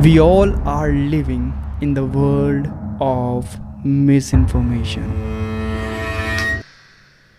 We all are living in the world of misinformation.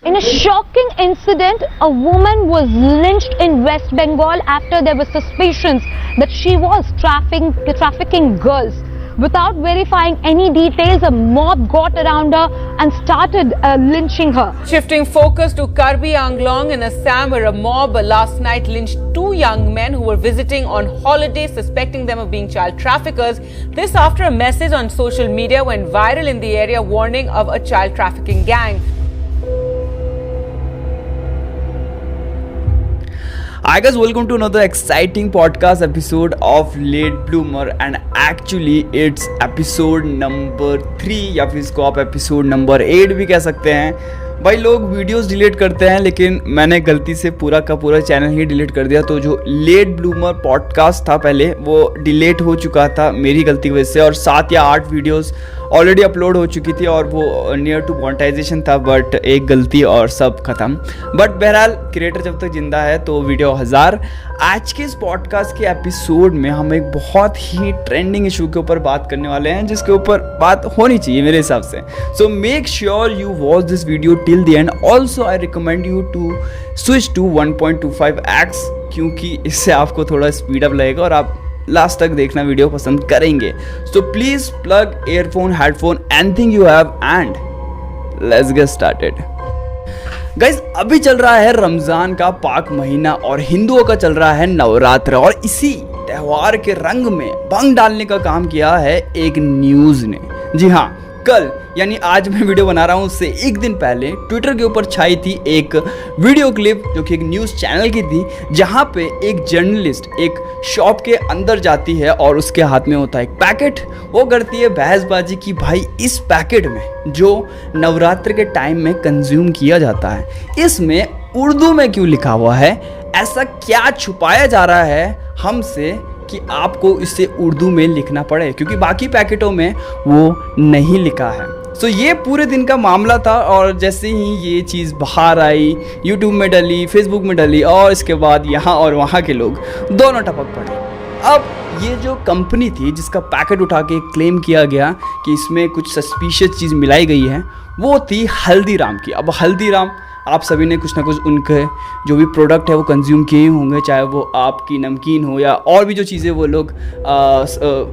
In a shocking incident, a woman was lynched in West Bengal after there were suspicions that she was trafficking girls. Without verifying any details, a mob got around her and started lynching her. Shifting focus to Karbi Anglong in Assam, where a mob last night lynched two young men who were visiting on holiday, suspecting them of being child traffickers. This after a message on social media went viral in the area warning of a child trafficking gang. Hi guys, welcome to another exciting podcast episode of Late Bloomer and actually it's episode number 3 या फिर इसको आप episode number 8 भी कह सकते हैं। भाई लोग वीडियोस डिलीट करते हैं लेकिन मैंने गलती से पूरा का पूरा चैनल ही डिलीट कर दिया, तो जो लेट ब्लूमर पॉडकास्ट था पहले वो डिलीट हो चुका था मेरी गलती की वजह से, और 7 या 8 वीडियोस ऑलरेडी अपलोड हो चुकी थी और वो नियर टू मोनेटाइजेशन था, बट एक गलती और सब खत्म। बट बहरहाल क्रिएटर जब तक जिंदा है तो वीडियो 1000। आज के इस पॉडकास्ट के एपिसोड में हम एक बहुत ही ट्रेंडिंग इशू के ऊपर बात करने वाले हैं जिसके ऊपर बात होनी चाहिए मेरे हिसाब से। So make sure you watch this video till the end. Also I recommend you to switch to 1.25x क्योंकि इससे आपको थोड़ा स्पीड अप लगेगा और आप लास्ट तक देखना वीडियो पसंद करेंगे। So please plug earphone, headphone, anything you have and let's get started. Guys अभी चल रहा है रमजान का पाक महीना और हिंदुओं का चल रहा है नवरात्र, और इसी त्योहार के रंग में भंग डालने का काम किया है एक न्यूज ने। जी हाँ, कल यानी आज मैं वीडियो बना रहा हूँ उससे एक दिन पहले ट्विटर के ऊपर छाई थी एक वीडियो क्लिप जो कि एक न्यूज़ चैनल की थी, जहाँ पे एक जर्नलिस्ट एक शॉप के अंदर जाती है और उसके हाथ में होता है एक पैकेट। वो करती है बहसबाजी कि भाई इस पैकेट में जो नवरात्र के टाइम में कंज्यूम किया जाता है इसमें उर्दू में क्यों लिखा हुआ है, ऐसा क्या छुपाया जा रहा है हमसे कि आपको इसे उर्दू में लिखना पड़े, क्योंकि बाकी पैकेटों में वो नहीं लिखा है। सो ये पूरे दिन का मामला था और जैसे ही ये चीज़ बाहर आई, यूट्यूब में डली, फेसबुक में डली और इसके बाद यहाँ और वहाँ के लोग दोनों टपक पड़े। अब ये जो कंपनी थी जिसका पैकेट उठा के क्लेम किया गया कि इसमें कुछ सस्पिशियस चीज़ मिलाई गई है, वो थी हल्दीराम की। अब हल्दीराम आप सभी ने कुछ ना कुछ उनके जो भी प्रोडक्ट है वो कंज्यूम किए ही होंगे, चाहे वो आपकी नमकीन हो या और भी जो चीज़ें वो लोग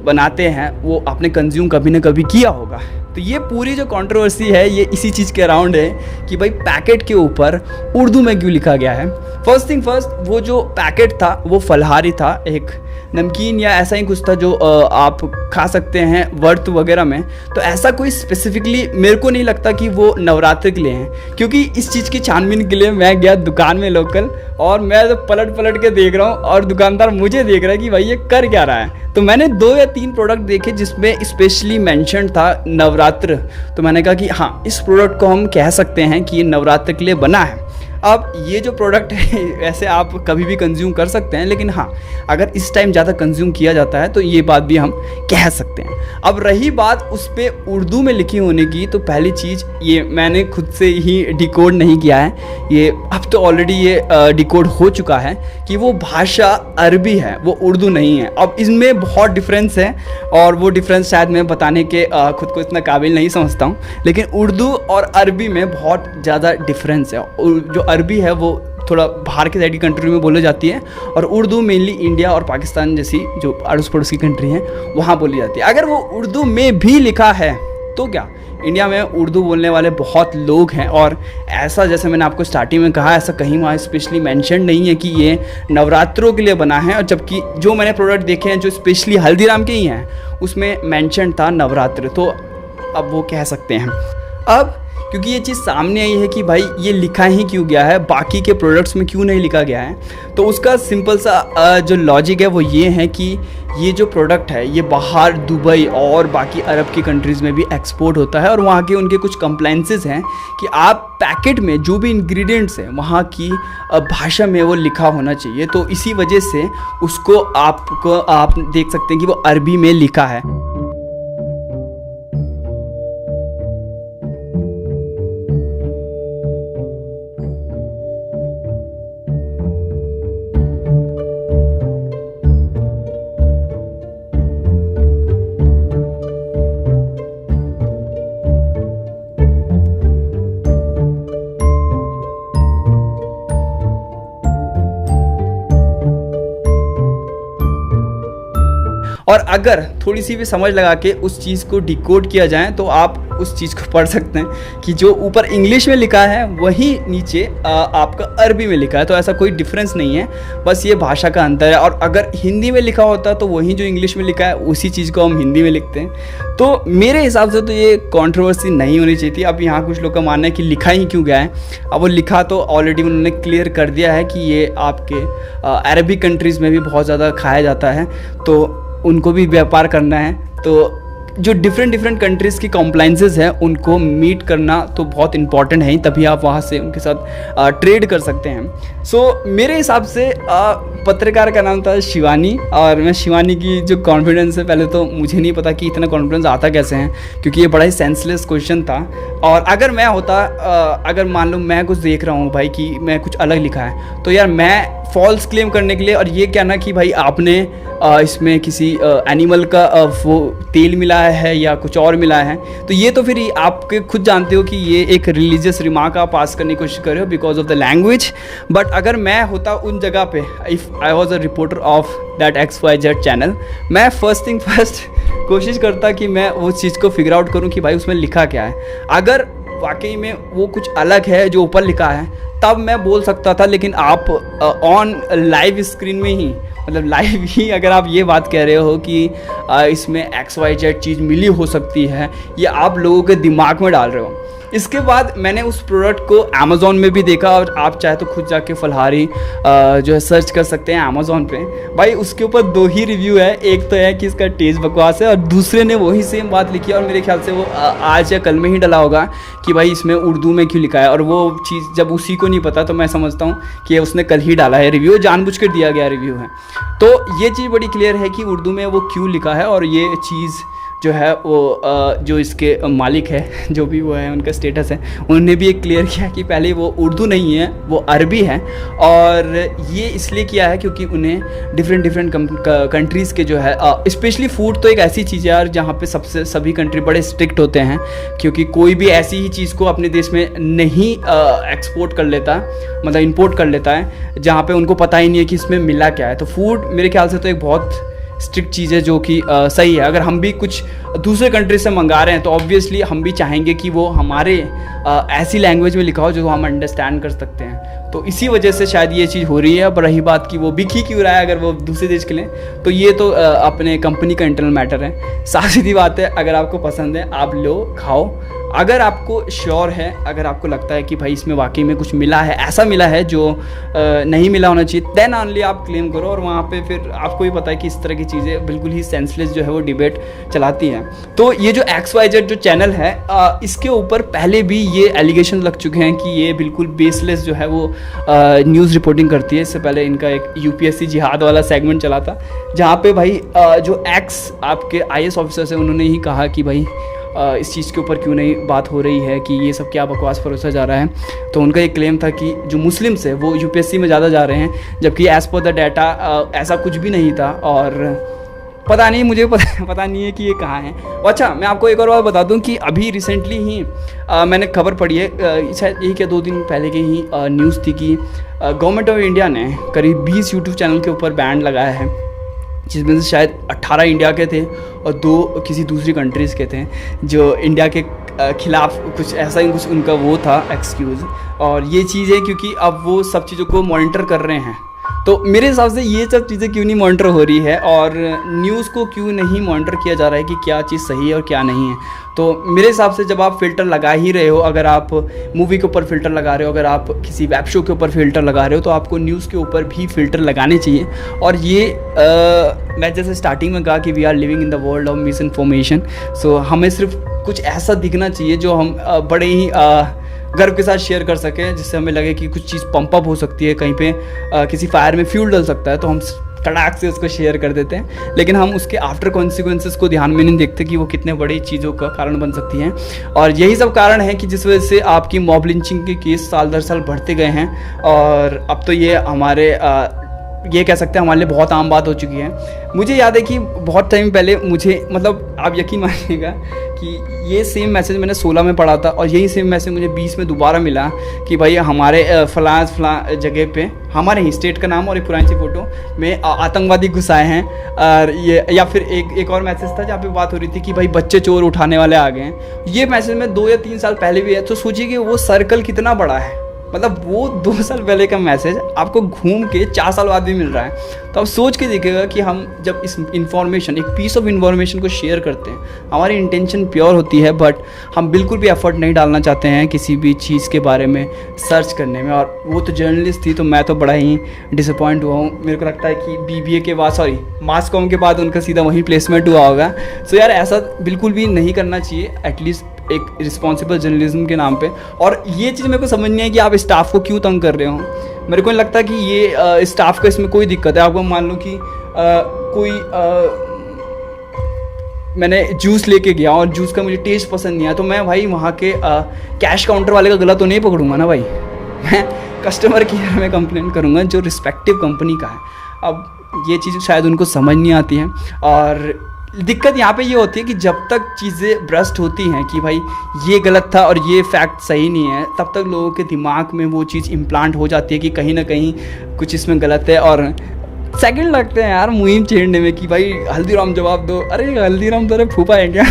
बनाते हैं वो आपने कंज्यूम कभी ना कभी किया होगा। तो ये पूरी जो कंट्रोवर्सी है ये इसी चीज़ के अराउंड है कि भाई पैकेट के ऊपर उर्दू में क्यों लिखा गया है। फर्स्ट थिंग फर्स्ट, वो जो पैकेट था वो फलहारी था, एक नमकीन या ऐसा ही कुछ था जो आप खा सकते हैं व्रत वगैरह में। तो ऐसा कोई स्पेसिफिकली मेरे को नहीं लगता कि वो नवरात्र के लिए हैं, क्योंकि इस चीज़ की छानबीन के लिए मैं गया दुकान में लोकल और मैं तो पलट के देख रहा हूँ और दुकानदार मुझे देख रहा है कि भाई ये कर क्या रहा है। तो मैंने 2 या 3 प्रोडक्ट देखे जिसमें स्पेशली मेंशन था नवरात्र, तो मैंने कहा कि हाँ इस प्रोडक्ट को हम कह सकते हैं कि ये नवरात्र के लिए बना है। अब ये जो प्रोडक्ट है वैसे आप कभी भी कंज्यूम कर सकते हैं, लेकिन हाँ अगर इस टाइम ज़्यादा कंज्यूम किया जाता है तो ये बात भी हम कह सकते हैं। अब रही बात उस पर उर्दू में लिखी होने की, तो पहली चीज़ ये मैंने खुद से ही डिकोड नहीं किया है, ये अब तो ऑलरेडी ये डिकोड हो चुका है कि वो भाषा अरबी है, वो उर्दू नहीं है। अब इसमें बहुत डिफरेंस है और वो डिफरेंस शायद मैं बताने के खुद को इतना काबिल नहीं समझता हूँ, लेकिन उर्दू और अरबी में बहुत ज़्यादा डिफरेंस है। जो अरबी है वो थोड़ा बाहर के साइड की कंट्री में बोली जाती है और उर्दू मेनली इंडिया और पाकिस्तान जैसी जो अड़ोस पड़ोस की कंट्री हैं वहाँ बोली जाती है। अगर वो उर्दू में भी लिखा है तो क्या, इंडिया में उर्दू बोलने वाले बहुत लोग हैं और ऐसा जैसे मैंने आपको स्टार्टिंग में कहा ऐसा कहीं वहाँ स्पेशली मेंशन नहीं है कि ये नवरात्रों के लिए बना है, और जबकि जो मैंने प्रोडक्ट देखे हैं जो स्पेशली हल्दीराम के ही हैं उसमें मेंशन था नवरात्र, तो अब वो कह सकते हैं। अब क्योंकि ये चीज़ सामने आई है कि भाई ये लिखा ही क्यों गया है, बाकी के प्रोडक्ट्स में क्यों नहीं लिखा गया है, तो उसका सिंपल सा जो लॉजिक है वो ये है कि ये जो प्रोडक्ट है ये बाहर दुबई और बाकी अरब की कंट्रीज़ में भी एक्सपोर्ट होता है और वहाँ के उनके कुछ कंप्लाइंसेस हैं कि आप पैकेट में जो भी इंग्रेडिएंट्स हैं वहाँ की भाषा में वो लिखा होना चाहिए। तो इसी वजह से उसको आप देख सकते हैं कि वो अरबी में लिखा है। और अगर थोड़ी सी भी समझ लगा के उस चीज़ को डिकोड किया जाए तो आप उस चीज़ को पढ़ सकते हैं कि जो ऊपर इंग्लिश में लिखा है वही नीचे आपका अरबी में लिखा है। तो ऐसा कोई डिफरेंस नहीं है, बस ये भाषा का अंतर है। और अगर हिंदी में लिखा होता तो वही जो इंग्लिश में लिखा है उसी चीज़ को हम हिंदी में लिखते हैं। तो मेरे हिसाब से तो ये कंट्रोवर्सी नहीं होनी चाहिए थी। अब यहाँ कुछ लोग का मानना है कि लिखा ही क्यों गया है। अब वो लिखा तो ऑलरेडी उन्होंने क्लियर कर दिया है कि ये आपके अरबिक कंट्रीज़ में भी बहुत ज़्यादा खाया जाता है, तो उनको भी व्यापार करना है। तो जो डिफरेंट कंट्रीज़ की कॉम्प्लाइंसेस हैं उनको मीट करना तो बहुत इंपॉर्टेंट है, तभी आप वहाँ से उनके साथ ट्रेड कर सकते हैं। सो मेरे हिसाब से पत्रकार का नाम था शिवानी, और मैं शिवानी की जो कॉन्फिडेंस है, पहले तो मुझे नहीं पता कि इतना कॉन्फिडेंस आता कैसे है, क्योंकि ये बड़ा ही सेंसलेस क्वेश्चन था। और अगर मैं होता, अगर मान लो मैं कुछ देख रहा हूँ भाई कि मैं कुछ अलग लिखा है, तो यार मैं फॉल्स क्लेम करने के लिए और ये कहना कि भाई आपने इसमें किसी एनिमल का वो तेल मिलाया है या कुछ और मिलाया है, तो ये तो फिर आपके खुद जानते हो कि ये एक रिलीजियस रिमार्क आप पास करने की कोशिश कर रहे हो because of the language. But अगर मैं होता उन जगह पे, if I was a reporter of that XYZ channel, मैं फर्स्ट थिंग फर्स्ट कोशिश करता कि मैं वो चीज़ को फिगर आउट करूँ कि भाई उसमें लिखा क्या है। अगर वाकई में वो कुछ अलग है जो ऊपर लिखा है तब मैं बोल सकता था, लेकिन आप ऑन लाइव स्क्रीन में ही, मतलब लाइव ही अगर आप ये बात कह रहे हो कि इसमें XYZ चीज़ मिली हो सकती है, ये आप लोगों के दिमाग में डाल रहे हो। इसके बाद मैंने उस प्रोडक्ट को अमेज़ॉन में भी देखा, और आप चाहे तो खुद जाके फलहारी जो है सर्च कर सकते हैं अमेज़ॉन पे। भाई उसके ऊपर 2 ही रिव्यू है, एक तो है कि इसका टेस्ट बकवास है और दूसरे ने वही सेम बात लिखी है, और मेरे ख्याल से वो आज या कल में ही डला होगा कि भाई इसमें उर्दू में क्यों लिखा है। और वो चीज़ जब उसी को नहीं पता तो मैं समझता हूँ कि उसने कल ही डाला है रिव्यू, जानबूझ कर दिया गया रिव्यू है। तो ये चीज़ बड़ी क्लियर है कि उर्दू में वो क्यों लिखा है, और ये चीज़ जो है वो जो इसके मालिक है, जो भी वो है, उनका स्टेटस है, उन्होंने भी एक क्लियर किया कि पहले वो उर्दू नहीं है, वो अरबी है। और ये इसलिए किया है क्योंकि उन्हें डिफरेंट कंट्रीज़ के जो है स्पेशली फूड तो एक ऐसी चीज़ है यार जहाँ पे सभी कंट्री बड़े स्ट्रिक्ट होते हैं, क्योंकि कोई भी ऐसी ही चीज़ को अपने देश में नहीं एक्सपोर्ट कर लेता, मतलब इंपोर्ट कर लेता है जहाँ पे उनको पता ही नहीं है कि इसमें मिला क्या है। तो फूड मेरे ख्याल से तो एक बहुत स्ट्रिक्ट चीज़ है जो कि सही है। अगर हम भी कुछ दूसरे कंट्री से मंगा रहे हैं तो ऑब्वियसली हम भी चाहेंगे कि वो हमारे ऐसी लैंग्वेज में लिखा हो जो हम अंडरस्टैंड कर सकते हैं। तो इसी वजह से शायद ये चीज़ हो रही है। अब रही बात कि वो बिक ही क्यों रहा है अगर वो दूसरे देश के लिए, तो ये तो अपने कंपनी का इंटरनल मैटर है। साफ सीधी बात है, अगर आपको पसंद है आप लो, खाओ। अगर आपको श्योर है, अगर आपको लगता है कि भाई इसमें वाकई में कुछ मिला है, ऐसा मिला है जो नहीं मिला होना चाहिए, देन ओनली आप क्लेम करो। और वहाँ पे फिर आपको भी पता है कि इस तरह की चीज़ें बिल्कुल ही सेंसलेस जो है वो डिबेट चलाती हैं। तो ये जो XYZ जो चैनल है, इसके ऊपर पहले भी ये एलिगेशन लग चुके हैं कि ये बिल्कुल बेसलेस जो है वो न्यूज़ रिपोर्टिंग करती है। इससे पहले इनका एक UPSC जिहाद वाला सेगमेंट चला था, जहाँ पे भाई जो आपके IAS ऑफिसर्स हैं उन्होंने ही कहा कि भाई इस चीज़ के ऊपर क्यों नहीं बात हो रही है कि ये सब क्या बकवास परोसा जा रहा है। तो उनका एक क्लेम था कि जो मुस्लिम्स है वो UPSC में ज़्यादा जा रहे हैं, जबकि एज़ पर द डाटा ऐसा कुछ भी नहीं था। और पता नहीं, मुझे पता नहीं है कि ये कहाँ है। अच्छा, मैं आपको एक और बात बता दूं कि अभी रिसेंटली ही मैंने खबर पढ़ी है, शायद यही क्या 2 दिन पहले की ही न्यूज़ थी कि गवर्नमेंट ऑफ इंडिया ने करीब 20 यूट्यूब चैनल के ऊपर बैन लगाया है, जिसमें से शायद 18 इंडिया के थे और 2 किसी दूसरी कंट्रीज़ के थे, जो इंडिया के खिलाफ कुछ ऐसा ही कुछ उनका वो था एक्सक्यूज़। और ये चीज़ है क्योंकि अब वो सब चीज़ों को मॉनिटर कर रहे हैं। तो मेरे हिसाब से ये सब चीज़ें क्यों नहीं मॉनिटर हो रही है, और न्यूज़ को क्यों नहीं मॉनिटर किया जा रहा है कि क्या चीज़ सही है और क्या नहीं है। तो मेरे हिसाब से जब आप फ़िल्टर लगा ही रहे हो, अगर आप मूवी के ऊपर फ़िल्टर लगा रहे हो, अगर आप किसी वेब शो के ऊपर फ़िल्टर लगा रहे हो, तो आपको न्यूज़ के ऊपर भी फ़िल्टर लगाने चाहिए। और ये मैं जैसे स्टार्टिंग में कहा कि we are living in the world of misinformation. So हमें सिर्फ कुछ ऐसा दिखना चाहिए जो हम बड़े ही गर्व के साथ शेयर कर सकें, जिससे हमें लगे कि कुछ चीज़ पंप अप हो सकती है, कहीं पे किसी फायर में फ्यूल डल सकता है, तो हम कड़ाक से उसको शेयर कर देते हैं। लेकिन हम उसके आफ्टर कॉन्सिक्वेंसेस को ध्यान में नहीं देखते कि वो कितने बड़ी चीज़ों का कारण बन सकती हैं। और यही सब कारण है कि जिस वजह से आपकी मॉब लिंचिंग के केस साल दर साल बढ़ते गए हैं। और अब तो ये हमारे ये कह सकते हैं हमारे लिए बहुत आम बात हो चुकी है। मुझे याद है कि बहुत टाइम पहले मुझे, मतलब आप यकीन मानिएगा कि ये सेम मैसेज मैंने 16 में पढ़ा था और यही सेम मैसेज मुझे 20 में दोबारा मिला कि भाई हमारे फलां जगह पे हमारे ही स्टेट का नाम और एक पुरानी सी फ़ोटो में आतंकवादी घुसाए हैं। और ये या फिर एक और मैसेज था जहाँ पे बात हो रही थी कि भाई बच्चे चोर उठाने वाले आ गए हैं। ये मैसेज में 2 या 3 साल पहले भी है, तो सोचिए कि वो सर्कल कितना बड़ा है। मतलब वो 2 साल पहले का मैसेज आपको घूम के 4 साल बाद भी मिल रहा है। तो आप सोच के देखिएगा कि हम जब इस इन्फॉर्मेशन, एक पीस ऑफ इन्फॉर्मेशन को शेयर करते हैं, हमारी इंटेंशन प्योर होती है, बट हम बिल्कुल भी एफर्ट नहीं डालना चाहते हैं किसी भी चीज़ के बारे में सर्च करने में। और वो तो जर्नलिस्ट थी, तो मैं तो बड़ा ही डिसअपॉइंट हुआ हूँ। मेरे को लगता है कि BBA के बाद, सॉरी मास कॉम के बाद उनका सीधा वहीं प्लेसमेंट हुआ होगा। सो यार ऐसा बिल्कुल भी नहीं करना चाहिए, एटलीस्ट एक रिस्पॉन्सिबल जर्नलिज्म के नाम पे। और ये चीज़ मेरे को समझ नहीं है कि आप स्टाफ को क्यों तंग कर रहे हो। मेरे को नहीं लगता कि ये स्टाफ का इसमें कोई दिक्कत है। आपको मान लो कि मैंने जूस लेके गया और जूस का मुझे टेस्ट पसंद नहीं आया, तो मैं भाई वहाँ के कैश काउंटर वाले का गला तो नहीं पकड़ूंगा ना भाई। मैं कस्टमर केयर में कंप्लेंट करूँगा जो रिस्पेक्टिव कंपनी का है। अब ये चीज़ शायद उनको समझ नहीं आती है। और दिक्कत यहाँ पे ये होती है कि जब तक चीज़ें ब्रस्ट होती हैं कि भाई ये गलत था और ये फैक्ट सही नहीं है, तब तक लोगों के दिमाग में वो चीज़ इम्प्लांट हो जाती है कि कहीं ना कहीं कुछ इसमें गलत है। और सेकंड लगते हैं यार मुहिम छेड़ने में कि भाई हल्दीराम जवाब दो। अरे हल्दीराम तो अरे फूफा है क्या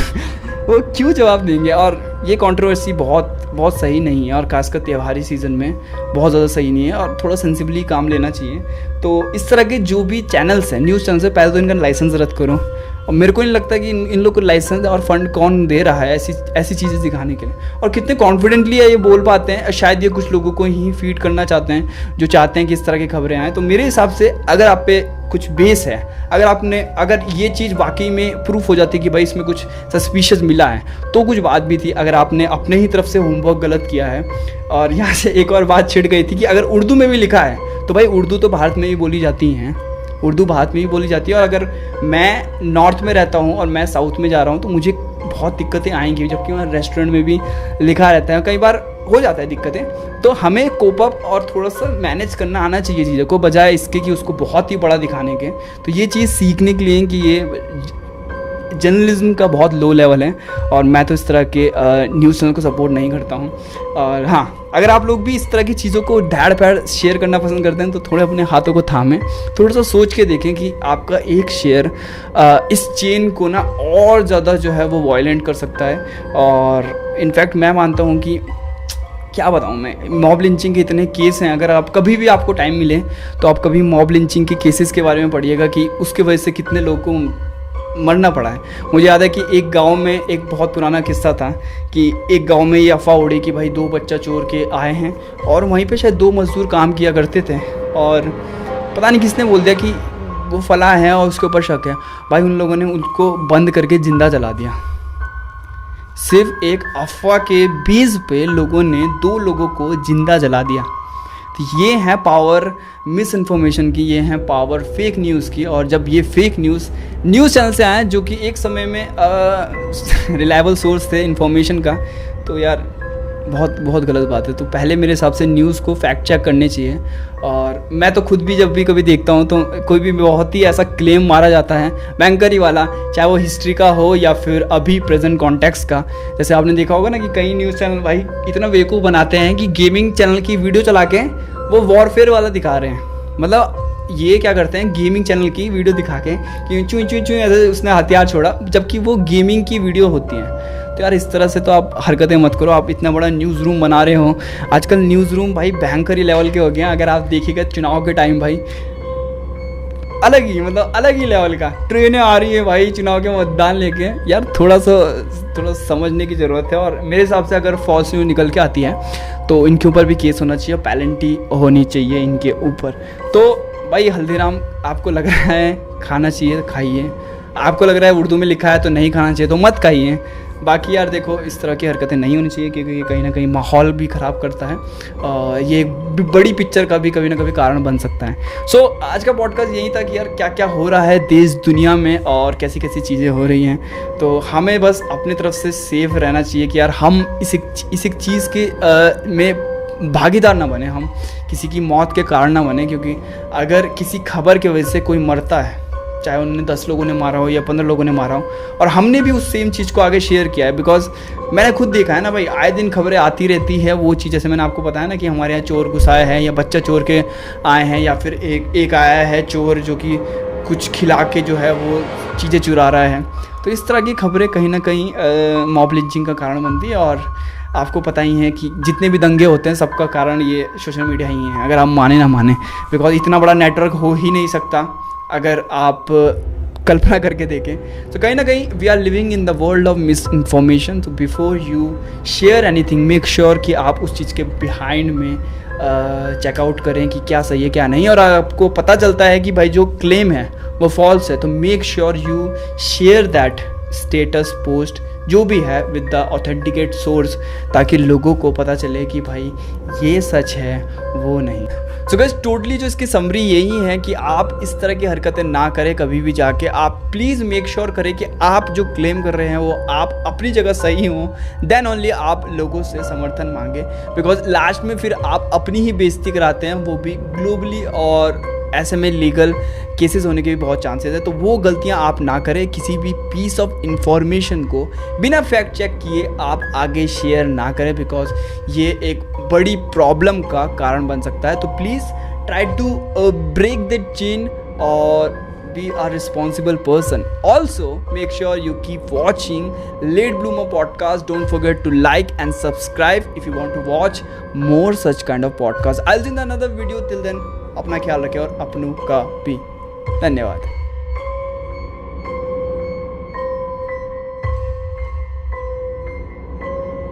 वो क्यों जवाब देंगे। और ये कंट्रोवर्सी बहुत सही नहीं है, और खासकर त्योहारी सीज़न में बहुत ज़्यादा सही नहीं है, और थोड़ा सेंसिबली काम लेना चाहिए। तो इस तरह के जो भी चैनल्स हैं, न्यूज़ चैनल्स है, पहले तो इनका लाइसेंस रद्द करो। और मेरे को नहीं लगता कि इन लोग को लाइसेंस और फंड कौन दे रहा है ऐसी चीज़ें दिखाने के लिए, और कितने कॉन्फिडेंटली ये बोल पाते हैं। शायद ये कुछ लोगों को ही फीड करना चाहते हैं जो चाहते हैं कि इस तरह की खबरें आएँ। तो मेरे हिसाब से अगर आप पे कुछ बेस है, अगर ये चीज़ वाकई में प्रूफ हो जाती है कि भाई इसमें कुछ सस्पिशियस मिला है, तो कुछ बात भी थी। अगर आपने अपने ही तरफ से होमवर्क गलत किया है। और यहाँ से एक और बात छिड़ गई थी कि अगर उर्दू में भी लिखा है, तो भाई उर्दू तो भारत में ही बोली जाती हैं, उर्दू भारत में ही बोली जाती है। और अगर मैं नॉर्थ में रहता हूँ और मैं साउथ में जा रहा हूँ, तो मुझे बहुत दिक्कतें आएंगी, जबकि वहाँ रेस्टोरेंट में भी लिखा रहता है, कई बार हो जाता है दिक्कतें। तो हमें कोप अप और थोड़ा सा मैनेज करना आना चाहिए चीज़ों को, बजाय इसके कि उसको बहुत ही बड़ा दिखाने के। तो ये चीज़ सीखने के लिए कि ये जर्नलिज्म का बहुत लो लेवल है, और मैं तो इस तरह के न्यूज़ चैनल को सपोर्ट नहीं करता हूँ। और हाँ, अगर आप लोग भी इस तरह की चीज़ों को ढाड़ पैड़ शेयर करना पसंद करते हैं, तो थोड़े अपने हाथों को थामें, थोड़ा सा सोच के देखें कि आपका एक शेयर इस चेन को ना और ज़्यादा जो है वो वायलेंट कर सकता है। और इनफैक्ट मैं मानता हूँ कि क्या बताऊँ मैं, मॉब लिंचिंग के इतने केस हैं। अगर आप कभी भी आपको टाइम मिले तो आप कभी मॉब लिंचिंग के केसेस के बारे में पढ़िएगा कि उसके वजह से कितने लोगों को मरना पड़ा है। मुझे याद है कि एक गांव में एक बहुत पुराना किस्सा था कि एक गांव में ये अफवाह उड़ी कि भाई 2 बच्चा चोर के आए हैं, और वहीं पे शायद 2 मजदूर काम किया करते थे, और पता नहीं किसने बोल दिया कि वो फला है और उसके ऊपर शक है। भाई उन लोगों ने उनको बंद करके ज़िंदा जला दिया। सिर्फ एक अफवाह के बेस पे लोगों ने 2 लोगों को ज़िंदा जला दिया। तो ये है पावर मिस इन्फॉर्मेशन की, ये है पावर फेक न्यूज़ की। और जब ये फेक न्यूज़ चैनल से आए जो कि एक समय में रिलायबल सोर्स थे इन्फॉर्मेशन का, तो यार बहुत गलत बात है। तो पहले मेरे हिसाब से न्यूज़ को फैक्ट चेक करने चाहिए। और मैं तो खुद भी जब भी कभी देखता हूँ तो कोई भी बहुत ही ऐसा क्लेम मारा जाता है बैंकरी वाला, चाहे वो हिस्ट्री का हो या फिर अभी प्रेजेंट कॉन्टेक्स्ट का। जैसे आपने देखा होगा ना कि कई न्यूज़ चैनल भाई इतना बेवकूफ़ बनाते हैं कि गेमिंग चैनल की वीडियो चला के वो वॉरफेयर वाला दिखा रहे हैं। मतलब ये क्या करते हैं, गेमिंग चैनल की वीडियो दिखा के कि चूँ ऐसे उसने हथियार छोड़ा, जबकि वो गेमिंग की वीडियो होती हैं। तो यार इस तरह से तो आप हरकतें मत करो। आप इतना बड़ा न्यूज़ रूम बना रहे हो, आजकल न्यूज़ रूम भाई भयंकरी लेवल के हो गए हैं। अगर आप देखिएगा चुनाव के टाइम भाई अलग ही लेवल का ट्रेनें आ रही है भाई चुनाव के मतदान लेके। यार थोड़ा समझने की ज़रूरत है। और मेरे हिसाब से अगर फॉल्स न्यूज़ निकल के आती है तो इनके ऊपर भी केस होना चाहिए, पेनल्टी होनी चाहिए इनके ऊपर। तो भाई हल्दीराम आपको लग रहा है खाना चाहिए तो खाइए, आपको लग रहा है उर्दू में लिखा है तो नहीं खाना चाहिए तो मत खाइए। बाकी यार देखो इस तरह की हरकतें नहीं होनी चाहिए, क्योंकि ये कहीं ना कहीं माहौल भी ख़राब करता है। ये बड़ी पिक्चर का भी कभी ना कभी कारण बन सकता है। सो आज का पॉडकास्ट यही था कि यार क्या क्या हो रहा है देश दुनिया में और कैसी कैसी चीज़ें हो रही हैं। तो हमें बस अपनी तरफ से सेफ रहना चाहिए कि यार हम इस एक चीज़ के में भागीदार ना बने, हम किसी की मौत के कारण ना बने। क्योंकि अगर किसी खबर की वजह से कोई मरता है चाहे उन्होंने 10 लोगों ने मारा हो या 15 लोगों ने मारा हो, और हमने भी उस सेम चीज़ को आगे शेयर किया है। बिकॉज मैंने खुद देखा है ना भाई, आए दिन खबरें आती रहती है वो चीज़, जैसे मैंने आपको बताया ना कि हमारे यहाँ चोर घुस आए हैं या बच्चा चोर के आए हैं, या फिर एक आया है चोर जो कि कुछ खिला के जो है वो चीज़ें चुरा रहा है। तो इस तरह की खबरें कहीं ना कहीं मॉब लिंचिंग का कारण बनती है। और आपको पता ही है कि जितने भी दंगे होते हैं सबका कारण ये सोशल मीडिया ही है, अगर आप माने ना माने। बिकॉज इतना बड़ा नेटवर्क हो ही नहीं सकता अगर आप कल्पना करके देखें। तो कहीं ना कहीं we are living in the world of misinformation. तो before you share anything, make sure कि आप उस चीज़ के बिहाइंड में चेकआउट करें कि क्या सही है क्या नहीं। और आपको पता चलता है कि भाई जो क्लेम है वो फॉल्स है, तो make sure you share that status post जो भी है विद द ऑथेंटिकेट सोर्स, ताकि लोगों को पता चले कि भाई ये सच है वो नहीं। सो गाइस टोटली जो इसकी समरी यही है कि आप इस तरह की हरकतें ना करें कभी भी जाके। आप प्लीज़ मेक श्योर करें कि आप जो क्लेम कर रहे हैं वो आप अपनी जगह सही हों, देन ओनली आप लोगों से समर्थन मांगे। बिकॉज लास्ट में फिर आप अपनी ही बेइज्जती कराते हैं, वो भी ग्लोबली, और ऐसे में लीगल केसेस होने के भी बहुत चांसेस है। तो वो गलतियां आप ना करें, किसी भी पीस ऑफ इंफॉर्मेशन को बिना फैक्ट चेक किए आप आगे शेयर ना करें, बिकॉज ये एक बड़ी प्रॉब्लम का कारण बन सकता है। तो please try to break that chain और be a responsible person. Also make sure you keep watching Late Bloomer podcast. Don't forget to like and subscribe if you want to watch more such kind of podcasts. I'll see you in another video. Till then अपना ख्याल रखें और अपनों का भी धन्यवाद।